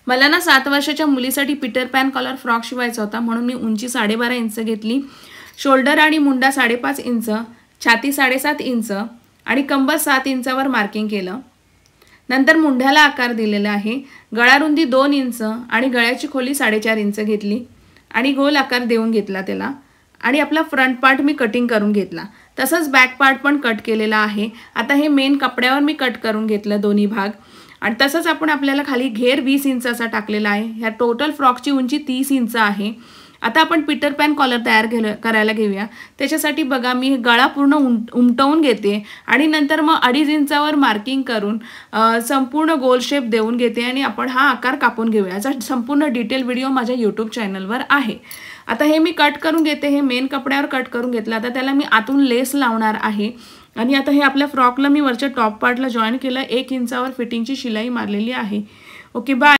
मला ना 7 वर्षाच्या मुलीसाठी पीटर पॅन कॉलर फ्रॉक शिवायचा होता, म्हणून मी उंची 12.5 इंच घेतली, शोल्डर आणि मुंडा 5.5 इंच, छाती 7.5 इंच आणि कंबर 7 इंचावर मार्किंग केलं। नंतर मुंड्याला आकार दिलेला आहे, गळा रुंदी 2 इंच आणि गळ्याची खोली 4.5 इंच घेतली आणि गोल आकार देऊन घेतला त्याला आणि आपला फ्रंट पार्ट मी कटिंग करून घेतला, तसंच बॅक पार्ट पण कट केलेला आहे। आता हे मेन कपड्यावर मी कट करून घेतलं दोन्ही भाग आणि तसंच आपण आपल्याला खाली घेर 20 इंचाचा टाकलेला आहे। ह्या टोटल फ्रॉकची उंची 30 इंच आहे। आता आपण पीटर पॅन कॉलर तयार करायला घेऊया। त्याच्यासाठी बघा मी गळा पूर्ण उमटवून घेते आणि नंतर मग 2.5 इंचावर मार्किंग करून संपूर्ण गोल शेप देऊन घेते आणि आपण हा आकार कापून घेऊया। याचा संपूर्ण डिटेल व्हिडिओ माझ्या यूट्यूब चॅनलवर आहे। आता हे मी कट करून घेते, हे मेन कपड्यावर कट करून घेतलं। आता त्याला मी आतून लेस लावणार आहे आणि आता हे आपल्या फ्रॉकला मी वरच्या टॉप पार्टला जॉईन केलं, 1 इंचावर फिटिंगची शिलाई मारलेली आहे। Okay bye.